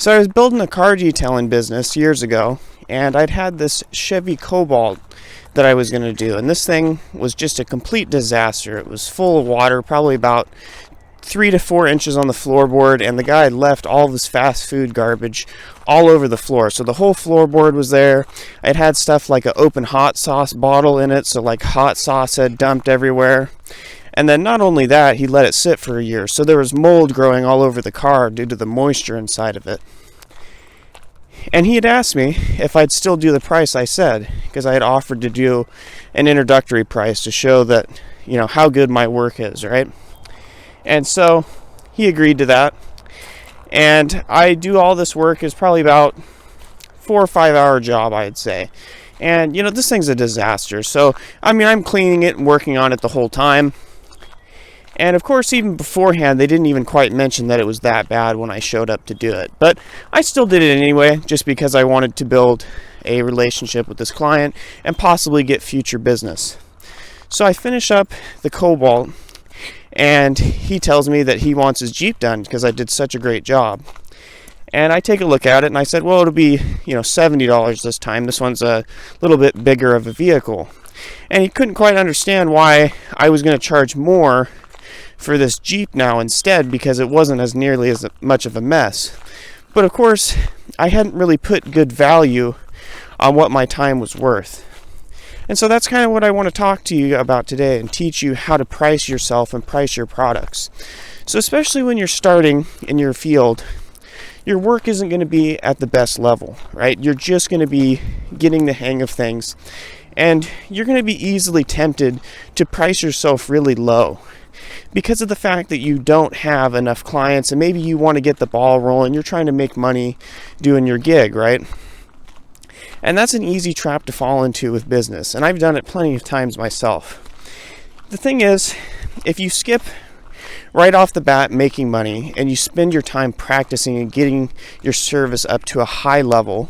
So I was building a car detailing business years ago, and I'd had this Chevy Cobalt that I was going to do, and this thing was just a complete disaster. It was full of water, probably about 3 to 4 inches on the floorboard, and the guy had left all this fast food garbage all over the floor. So the whole floorboard was there. It had stuff like an open hot sauce bottle in it, so like hot sauce had dumped everywhere. And then not only that, he let it sit for a year, so there was mold growing all over the car due to the moisture inside of it. And he had asked me if I'd still do the price I said, because I had offered to do an introductory price to show that, how good my work is, right? And so he agreed to that. And I do all this work. It's probably about 4 or 5 hour job, I'd say. And, this thing's a disaster. So, I'm cleaning it and working on it the whole time. And of course, even beforehand, they didn't even quite mention that it was that bad when I showed up to do it. But I still did it anyway, just because I wanted to build a relationship with this client and possibly get future business. So I finish up the Cobalt, and he tells me that he wants his Jeep done because I did such a great job. And I take a look at it, and I said, well, it'll be, $70 this time. This one's a little bit bigger of a vehicle. And he couldn't quite understand why I was going to charge more for this Jeep now instead, because it wasn't as nearly as much of a mess. But of course, I hadn't really put good value on what my time was worth. And so that's kind of what I want to talk to you about today and teach you how to price yourself and price your products. So especially when you're starting in your field, your work isn't going to be at the best level, right? You're just going to be getting the hang of things, and you're going to be easily tempted to price yourself really low because of the fact that you don't have enough clients, and maybe you want to get the ball rolling. You're trying to make money doing your gig, right? And that's an easy trap to fall into with business, and I've done it plenty of times myself. The thing is, if you skip right off the bat making money and you spend your time practicing and getting your service up to a high level,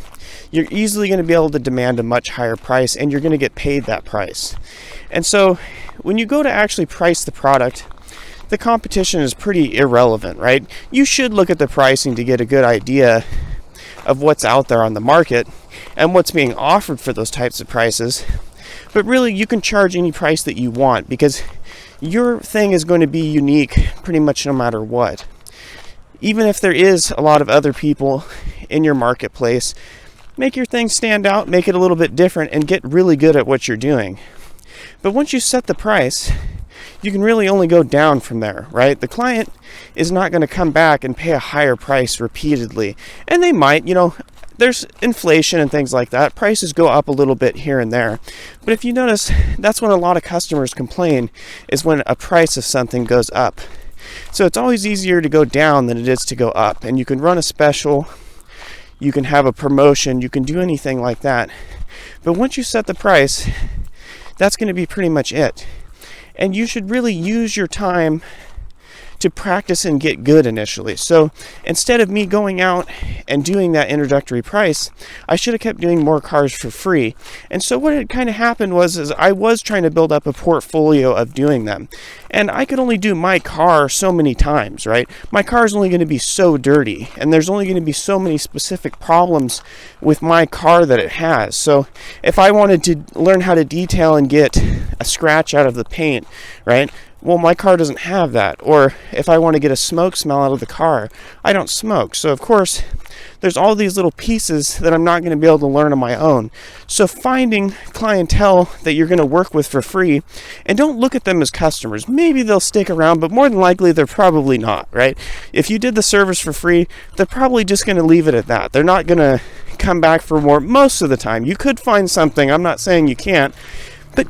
you're easily going to be able to demand a much higher price, and you're going to get paid that price. And so when you go to actually price the product, the competition is pretty irrelevant, right? You should look at the pricing to get a good idea of what's out there on the market and what's being offered for those types of prices. But really, you can charge any price that you want because your thing is going to be unique pretty much no matter what. Even if there is a lot of other people in your marketplace, make your thing stand out, make it a little bit different, and get really good at what you're doing. But once you set the price, you can really only go down from there, right? The client is not going to come back and pay a higher price repeatedly. And they might, there's inflation and things like that. Prices go up a little bit here and there. But if you notice, that's when a lot of customers complain, is when a price of something goes up. So it's always easier to go down than it is to go up. And you can run a special, you can have a promotion, you can do anything like that. But once you set the price, that's going to be pretty much it. And you should really use your time to practice and get good initially. So instead of me going out and doing that introductory price, I should have kept doing more cars for free. And so what had kind of happened was I was trying to build up a portfolio of doing them. And I could only do my car so many times, right? My car is only going to be so dirty, and there's only going to be so many specific problems with my car that it has. So if I wanted to learn how to detail and get a scratch out of the paint, right? Well, my car doesn't have that. Or if I want to get a smoke smell out of the car, I don't smoke. So, of course, there's all these little pieces that I'm not going to be able to learn on my own. So finding clientele that you're going to work with for free, and don't look at them as customers. Maybe they'll stick around, but more than likely they're probably not, right? If you did the service for free, they're probably just going to leave it at that. They're not going to come back for more most of the time. You could find something. I'm not saying you can't, but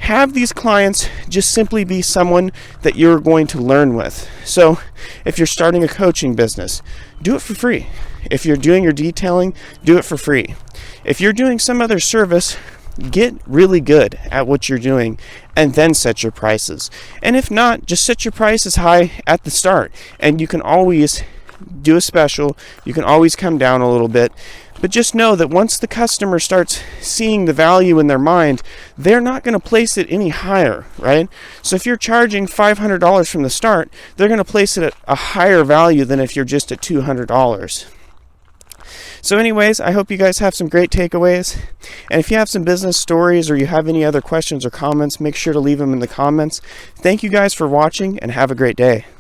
have these clients just simply be someone that you're going to learn with. So if you're starting a coaching business, do it for free. If you're doing your detailing, do it for free. If you're doing some other service, get really good at what you're doing and then set your prices. And if not, just set your prices high at the start, and you can always do a special. You can always come down a little bit. But just know that once the customer starts seeing the value in their mind, they're not going to place it any higher, right? So if you're charging $500 from the start, they're going to place it at a higher value than if you're just at $200. So anyways, I hope you guys have some great takeaways. And if you have some business stories or you have any other questions or comments, make sure to leave them in the comments. Thank you guys for watching and have a great day.